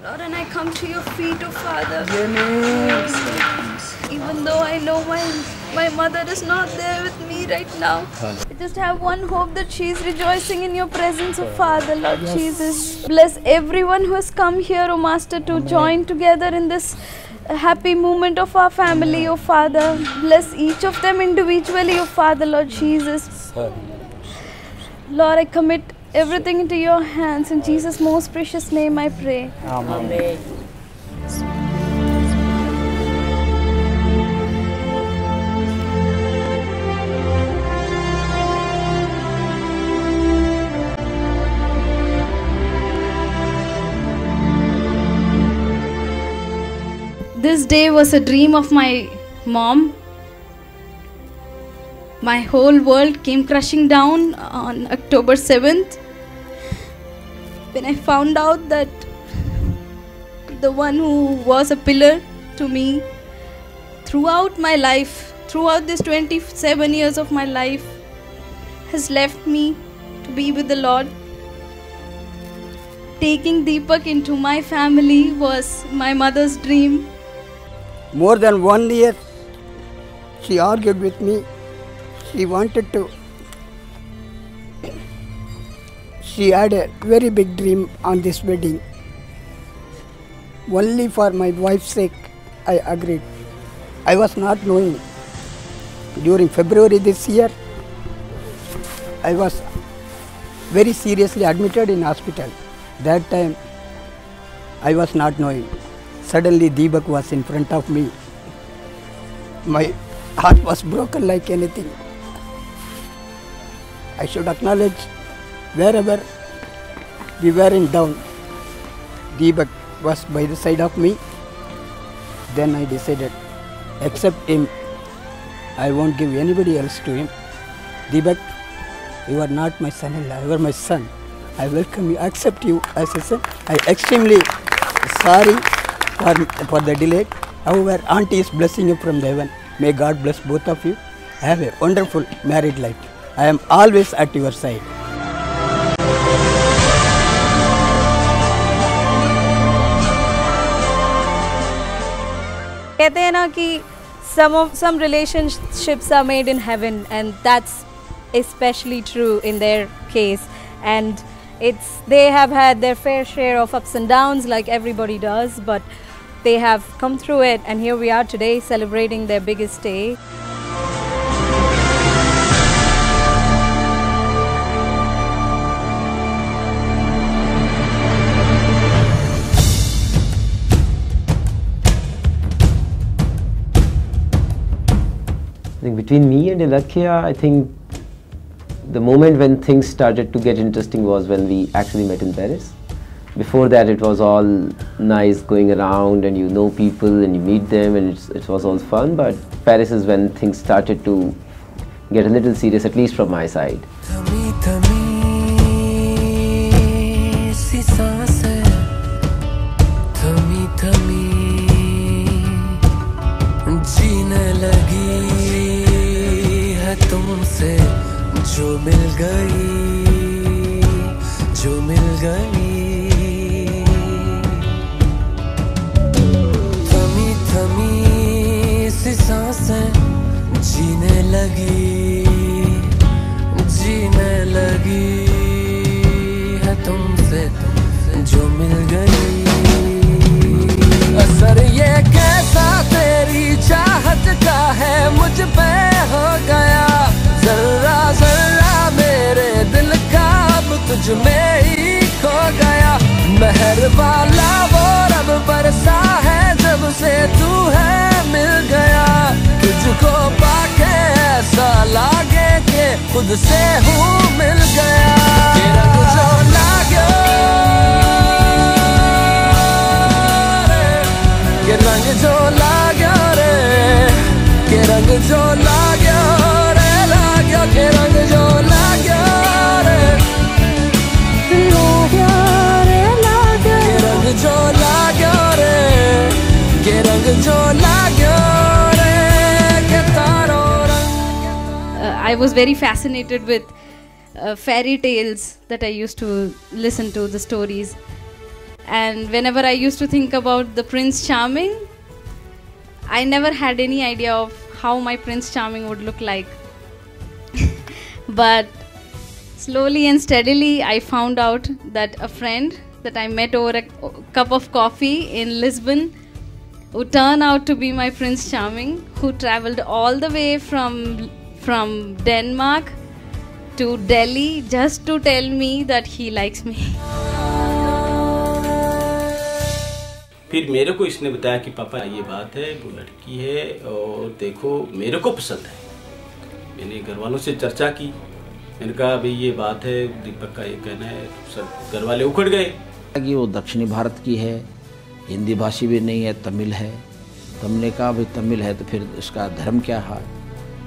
Lord, and I come to your feet, oh Father. Even though I know my mother is not there with me right now, I just have one hope that she is rejoicing in your presence, oh Father, Lord Jesus. Bless everyone who has come here, oh Master, to join together in this happy moment of our family, oh Father. Bless each of them individually, oh Father, Lord Jesus. Lord, I commit everything into your hands. In Jesus' most precious name I pray. Amen. This day was a dream of my mom. My whole world came crashing down on October 7th when I found out that the one who was a pillar to me throughout my life, throughout these 27 years of my life, has left me to be with the Lord. Taking Deepak into my family was my mother's dream. More than 1 year, she argued with me. She wanted to. She had a very big dream on this wedding. Only for my wife's sake, I agreed. I was not knowing. During February this year, I was very seriously admitted in hospital. That time, I was not knowing. Suddenly, Deepak was in front of me. My heart was broken like anything. I should acknowledge, wherever we were in down, Deepak was by the side of me. Then I decided, except him, I won't give anybody else to him. Deepak, you are not my son-in-law, you are my son. I welcome you, accept you as a son. I am extremely sorry for the delay. However, Auntie is blessing you from the heaven. May God bless both of you. Have a wonderful married life. I am always at your side. कहते हैं ना कि some relationships are made in heaven, and that's especially true in their case. And they have had their fair share of ups and downs like everybody does, but they have come through it, and here we are today celebrating their biggest day. I think between me and Ilakya, I think the moment when things started to get interesting was when we actually met in Paris. Before that, it was all nice going around and you know people and you meet them and it was all fun. But Paris is when things started to get a little serious, at least from my side. जो मिल गई थमी थमी सी सांसें जीने लगी है तुमसे जो मिल गई असर ये कैसा तेरी चाहत का है मुझ पे हो गया जर्रा जर्रा मेरे दिल का अब तुझ में ही खो गया मेहर वाला वो रब बरसा है जब से तू है मिल गया तुझको पाके ऐसा लागे कि खुद से हूँ मिल गया तेरा जो लागो के रंग जो लागो रे के रंग जो लागो रे लागो के रंग जो लागो रे के रंग जो लागो रे के रंग जो लागो रे के तारो रंग I was very fascinated with fairy tales that I used to listen to, the stories. and whenever I used to think about the Prince Charming, I never had any idea of how my Prince Charming would look like. But slowly and steadily I found out that a friend that I met over a cup of coffee in Lisbon, who turned out to be my Prince Charming, who traveled all the way from Denmark to Delhi just to tell me that he likes me. फिर मेरे को इसने बताया कि पापा ये बात है, वो लड़की है और देखो मेरे को पसंद है। मैंने घर वालों से चर्चा की, मैंने कहा भाई ये बात है, दीपक का ये कहना है, सब घर वाले उखड़ गए कि वो दक्षिणी भारत की है, हिंदी भाषी भी नहीं है, तमिल है। तो हमने कहा भाई तमिल है तो फिर उसका धर्म क्या है?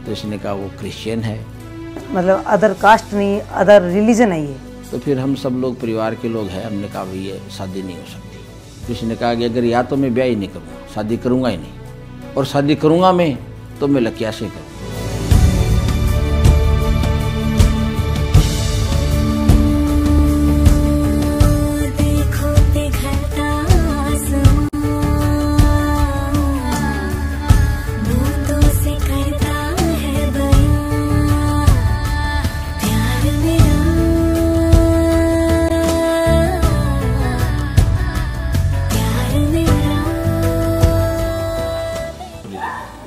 तो इसने कहा वो क्रिश्चियन है, मतलब अदर कास्ट नहीं, अदर रिलीजन है ये। तो फिर हम सब लोग परिवार के लोग हैं, हमने कहा भाई ये शादी नहीं हो सकती। तो इसने कहा कि अगर या तो मैं ब्याह ही नहीं करूँगा, शादी करूँगा ही नहीं, और शादी करूँगा मैं तो मैं लकिया से करूँगा।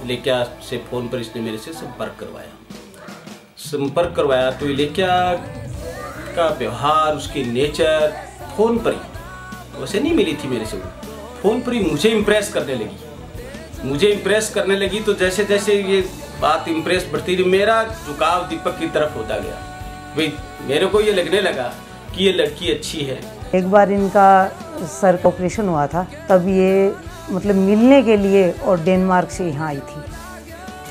इलेक्या से फ़ोन पर इसने मेरे से संपर्क करवाया तो इलेक्या का व्यवहार, उसकी नेचर फ़ोन पर ही, वैसे नहीं मिली थी मेरे से, वो फ़ोन पर ही मुझे इम्प्रेस करने लगी। तो जैसे जैसे ये बात इम्प्रेस बढ़ती रही, मेरा झुकाव दीपक की तरफ होता गया। भाई मेरे को ये लगने लगा कि ये लड़की अच्छी है। एक बार इनका सर का ऑपरेशन हुआ था, तब ये मतलब मिलने के लिए और डेनमार्क से यहाँ आई थी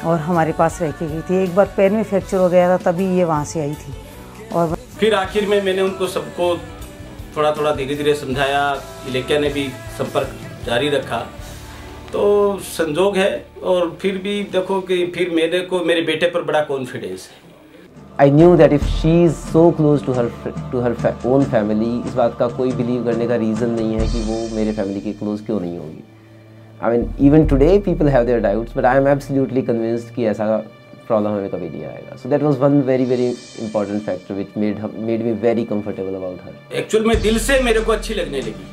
और हमारे पास रह के गई थी। एक बार पैर में फ्रैक्चर हो गया था, तभी ये वहाँ से आई थी। और फिर आखिर में मैंने उनको सबको थोड़ा थोड़ा धीरे धीरे समझाया, इलेक्या ने भी संपर्क जारी रखा। तो संजोग है, और फिर भी देखो कि फिर मेरे बेटे पर बड़ा कॉन्फिडेंस है। I knew that if she is so close to her own family, इस बात का कोई बिलीव करने का रीज़न नहीं है कि वो मेरे फैमिली के क्लोज क्यों नहीं होगी। I mean, even today people have their doubts, but I am absolutely convinced कि ऐसा प्रॉब्लम हमें कभी नहीं आएगा. So that was one very very important factor which made me very comfortable about her. Actually में दिल से मेरे को अच्छी लगने लगी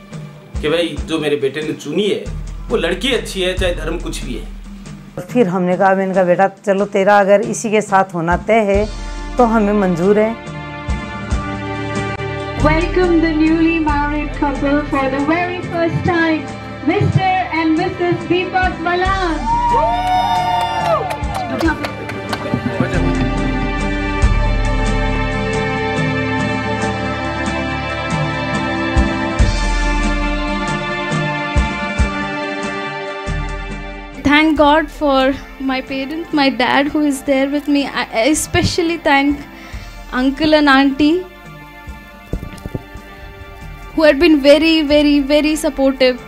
कि भाई जो मेरे बेटे ने चुनी है वो लड़की अच्छी है, चाहे धर्म कुछ भी है। फिर हमने कहा, मैंने कहा बेटा चलो तेरा अगर इसी के साथ होना तय है तो हमें मंजूर है। Welcome the newly married couple for the very first time, Mr. and Mrs. Deepak Balan. Thank God for my parents, my dad who is there with me. I especially thank uncle and auntie who had been very, very, very supportive.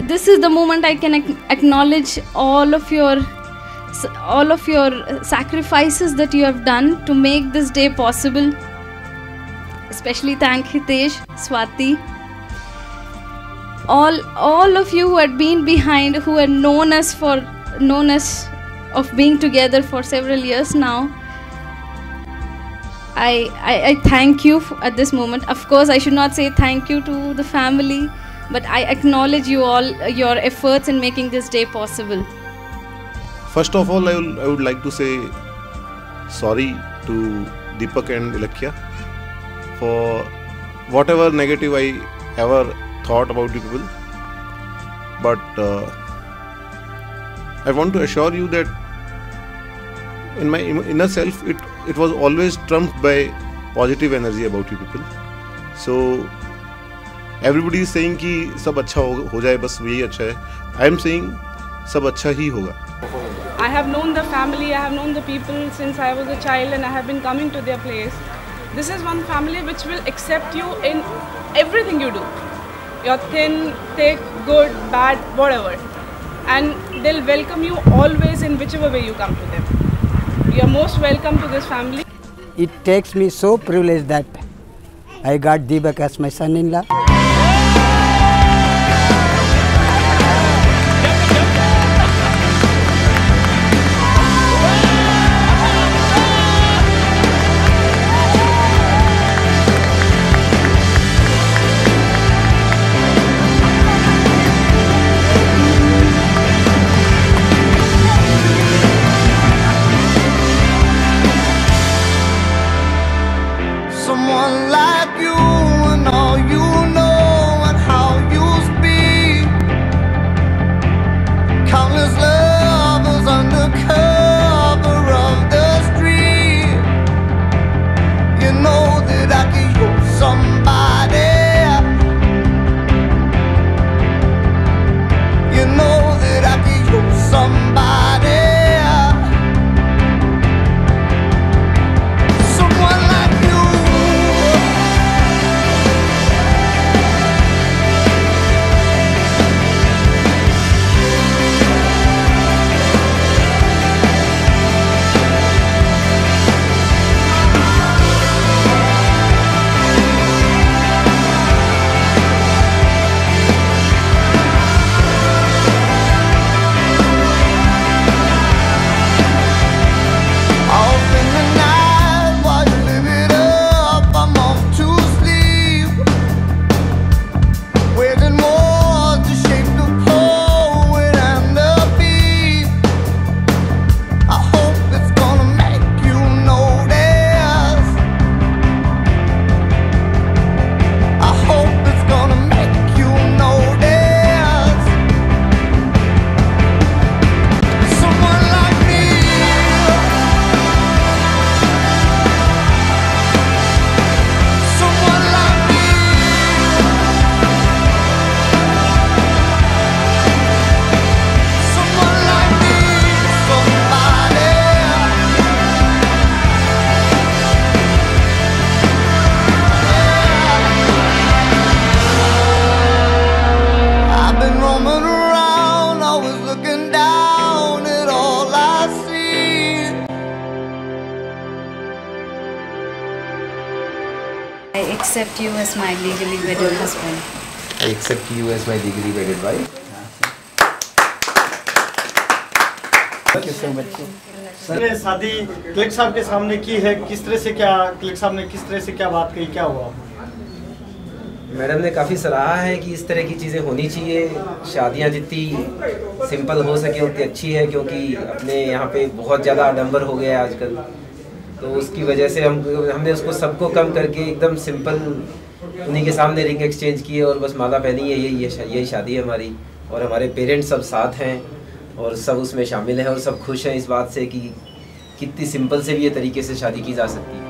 This is the moment I can acknowledge all of your sacrifices that you have done to make this day possible. Especially thank Hitesh, Swati, all of you who had been behind, who had known us of being together for several years now. I thank you at this moment. Of course, I should not say thank you to the family, but I acknowledge you all, your efforts in making this day possible. First of all, I would like to say sorry to Deepak and Ilekhya for whatever negative I ever thought about you people. But I want to assure you that in my inner self, it was always trumped by positive energy about you people. So everybody is saying कि सब अच्छा हो जाए, बस यही अच्छा है. I am saying सब अच्छा ही होगा. I have known the family, I have known the people since I was a child, and I have been coming to their place. This is one family which will accept you in everything you do. You're thin, thick, good, bad, whatever. And they'll welcome you always in whichever way you come to them. You're most welcome to this family. It takes me so privileged that I got Deepak as my son-in-law. someone like you and all you know and how you speak. Countless lovers under cover of the street. You know that I could use somebody. You know that I could use somebody. Someone like you. I accept you as my legally wedded husband. I accept you as my legally wedded wife. Thank you so much. Sir ने शादी click साहब के सामने की है, किस तरह से क्या क्लिक साहब ने किस तरह से क्या बात कही, क्या हुआ? मैडम ने काफ़ी सराहा है कि इस तरह की चीज़ें होनी चाहिए। शादियां जितनी सिंपल हो सके उतनी अच्छी है, क्योंकि अपने यहाँ पे बहुत ज़्यादा आडंबर हो गया है आजकल। तो उसकी वजह से हमने उसको सबको कम करके एकदम सिंपल उन्हीं के सामने रिंग एक्सचेंज किए और बस माला पहनी है। यही शादी है हमारी, और हमारे पेरेंट्स सब साथ हैं और सब उसमें शामिल हैं और सब खुश हैं इस बात से कि कितनी सिंपल से भी ये तरीके से शादी की जा सकती है।